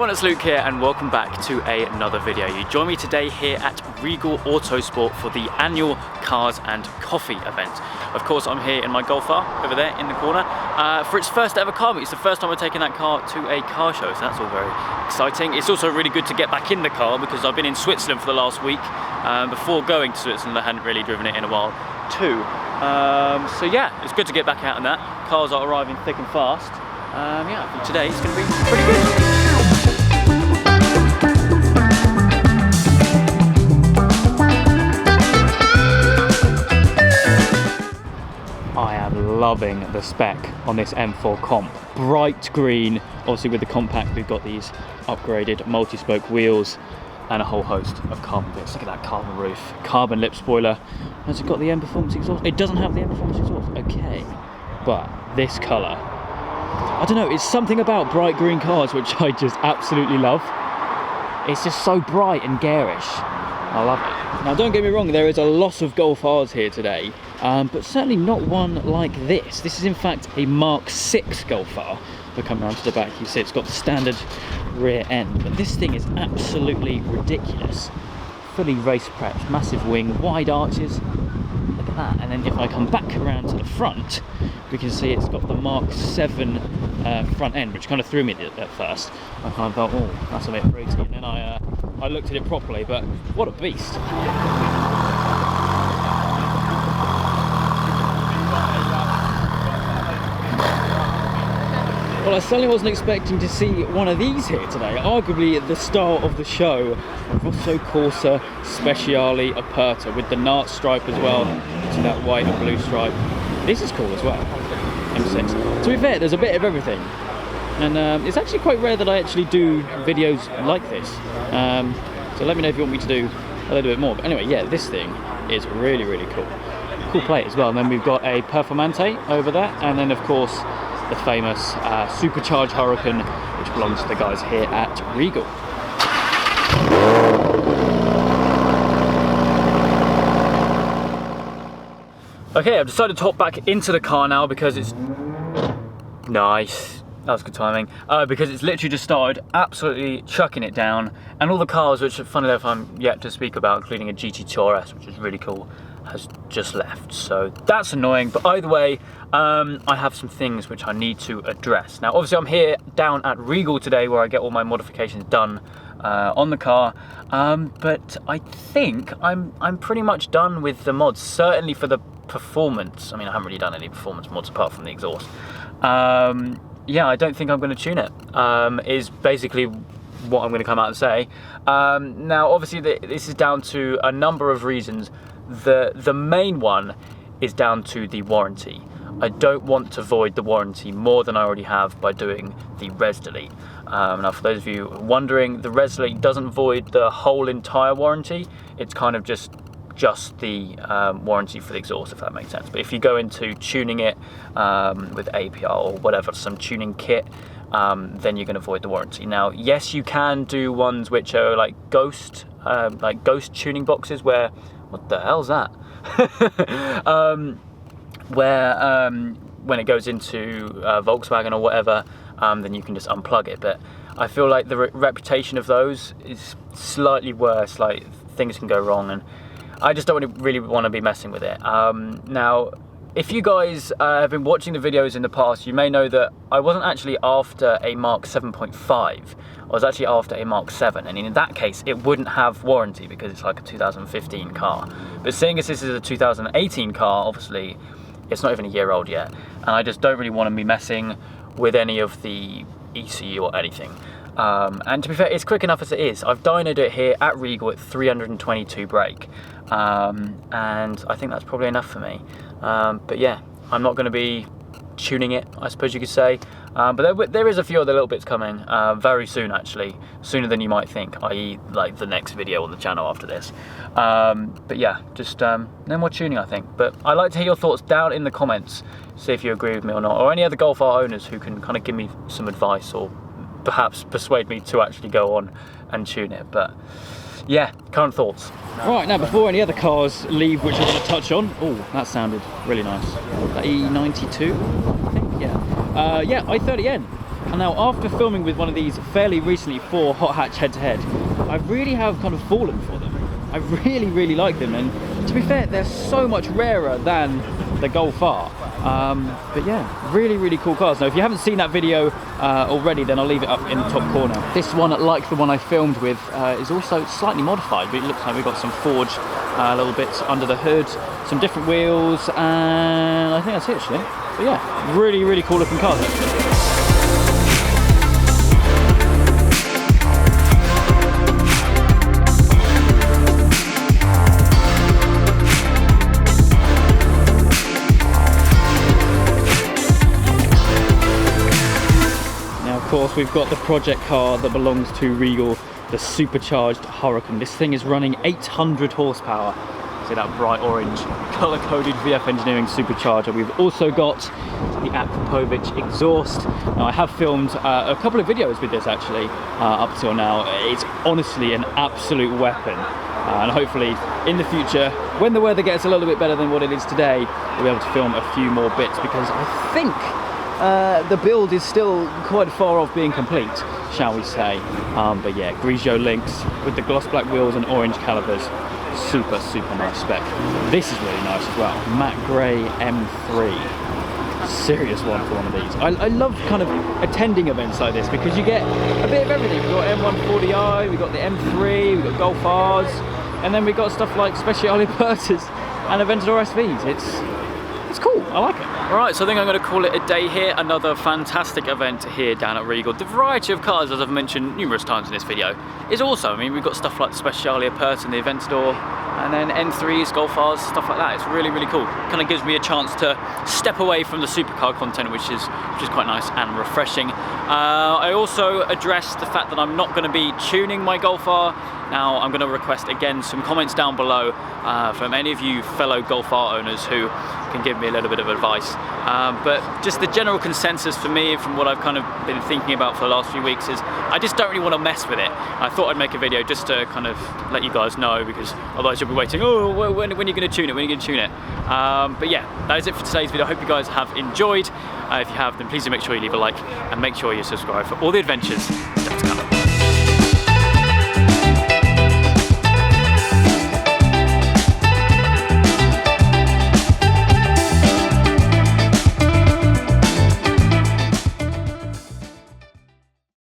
everyone, it's Luke here and welcome back to another video. You join me today here at Regal Autosport for the annual Cars and Coffee event. Of course, I'm here in my Golf R over there in the corner for its first ever car meet. It's the first time I've taken that car to a car show, so that's all very exciting. It's also really good to get back in the car because I've been in Switzerland for the last week. Before going to Switzerland, I hadn't really driven it in a while too. So yeah, it's good to get back out in that. Cars are arriving thick and fast. Yeah, I think today it's going to be pretty good. I am loving the spec on this M4 Comp. Bright green, obviously with the compact we've got these upgraded multi-spoke wheels and a whole host of carbon bits. Look at that carbon roof, carbon lip spoiler. Has it got the M Performance exhaust? It doesn't have the M Performance exhaust, okay. But this colour, I don't know, it's something about bright green cars which I just absolutely love. It's just so bright and garish. I love it. Now don't get me wrong, there is a lot of Golf Rs here today, but certainly not one like this. This is in fact a Mark 6 Golf R. If I come around to the back, you see it's got the standard rear end, but this thing is absolutely ridiculous. Fully race prepped, massive wing, wide arches. Look at that. And then if I come back around to the front, we can see it's got the Mark 7 front end, which kind of threw me at first. I kind of thought, oh, that's a bit fruity, and then I looked at it properly, but what a beast. Well, I certainly wasn't expecting to see one of these here today. Arguably the star of the show, Rosso Corsa Speciale Aperta with the Nart stripe as well, to that white and blue stripe. This is cool as well, M6. To be fair, there's a bit of everything. And it's actually quite rare that I actually do videos like this. So let me know if you want me to do a little bit more. But anyway, yeah, this thing is really, really cool. Cool plate as well. And then we've got a Performante over there. And then, of course, the famous supercharged Hurricane, which belongs to the guys here at Regal. Okay, I've decided to hop back into the car now because it's nice. That was good timing. Because it's literally just started absolutely chucking it down, and all the cars, which funnily enough I'm yet to speak about, including a GT2 RS, which is really cool, has just left. So that's annoying, but either way, I have some things which I need to address. Now, obviously I'm here down at Regal today where I get all my modifications done on the car, but I think I'm pretty much done with the mods, certainly for the performance. I mean, I haven't really done any performance mods apart from the exhaust. Yeah, I don't think I'm going to tune it, is basically what I'm going to come out and say. Now, obviously, this is down to a number of reasons. The main one is down to the warranty. I don't want to void the warranty more than I already have by doing the res delete. Now, for those of you wondering, the res delete doesn't void the whole entire warranty. It's kind of just the warranty for the exhaust, if that makes sense. But if you go into tuning it with APR or whatever, some tuning kit, then you're going to void the warranty. Now, yes, you can do ones which are like ghost tuning boxes where, what the hell's that? Where when it goes into Volkswagen or whatever, then you can just unplug it. But I feel like the reputation of those is slightly worse. Like, things can go wrong, and I just don't really want to be messing with it. Now, if you guys have been watching the videos in the past, you may know that I wasn't actually after a Mark 7.5. I was actually after a Mark 7, and in that case, it wouldn't have warranty because it's like a 2015 car. But seeing as this is a 2018 car, obviously, it's not even a year old yet, and I just don't really want to be messing with any of the ECU or anything. And to be fair, it's quick enough as it is. I've dynoed it here at Regal at 322 brake, and I think that's probably enough for me. But yeah, I'm not going to be tuning it, I suppose you could say. But there is a few other little bits coming very soon, actually, sooner than you might think, i.e. like the next video on the channel after this. But yeah, just no more tuning, I think. But I'd like to hear your thoughts down in the comments, see if you agree with me or not, or any other Golf R owners who can kind of give me some advice or perhaps persuade me to actually go on and tune it. But yeah, current thoughts. Right, now before any other cars leave, which I want to touch on, oh, that sounded really nice. That E92, I think, yeah. Yeah, i30N. And now, after filming with one of these fairly recently for Hot Hatch head-to-head, I really have kind of fallen for them. I really like them, and to be fair, they're so much rarer than the Golf R. But yeah, really cool cars. Now, if you haven't seen that video already, then I'll leave it up in the top corner. This one, like the one I filmed with, is also slightly modified, but it looks like we've got some forged little bits under the hood, some different wheels, and I think that's it actually. But yeah, really cool looking cars actually. Of course, we've got the project car that belongs to Regal, the supercharged Hurricane. This thing is running 800 horsepower. See that bright orange color-coded VF Engineering supercharger. We've also got the Akrapovic exhaust. Now, I have filmed a couple of videos with this actually up till now. It's honestly an absolute weapon. And hopefully in the future, when the weather gets a little bit better than what it is today, we'll be able to film a few more bits, because I think the build is still quite far off being complete, shall we say. But yeah, Grigio links with the gloss black wheels and orange calipers. Super nice spec. This is really nice as well. Matte grey M3. Serious one for one of these. I love kind of attending events like this, because you get a bit of everything. We've got M140i, we've got the M3, we've got Golf Rs, and then we've got stuff like Speciale Apertas and Aventador SVs. It's cool, I like it. Alright, so I think I'm going to call it a day here. Another fantastic event here down at Regal. The variety of cars, as I've mentioned numerous times in this video, is awesome. I mean, we've got stuff like the Speciale Aperta and the Aventador, and then M3s, Golf Rs, stuff like that. It's really cool. Kind of gives me a chance to step away from the supercar content, which is quite nice and refreshing. I also addressed the fact that I'm not going to be tuning my Golf R. Now, I'm going to request again some comments down below from any of you fellow Golf R owners who can give me a little bit of advice. But just the general consensus for me, from what I've kind of been thinking about for the last few weeks, is I just don't really want to mess with it. I thought I'd make a video just to kind of let you guys know, because otherwise you'll be waiting, oh, when are you going to tune it? When are you going to tune it? But yeah, that is it for today's video. I hope you guys have enjoyed. If you have, then please do make sure you leave a like, and make sure you subscribe for all the adventures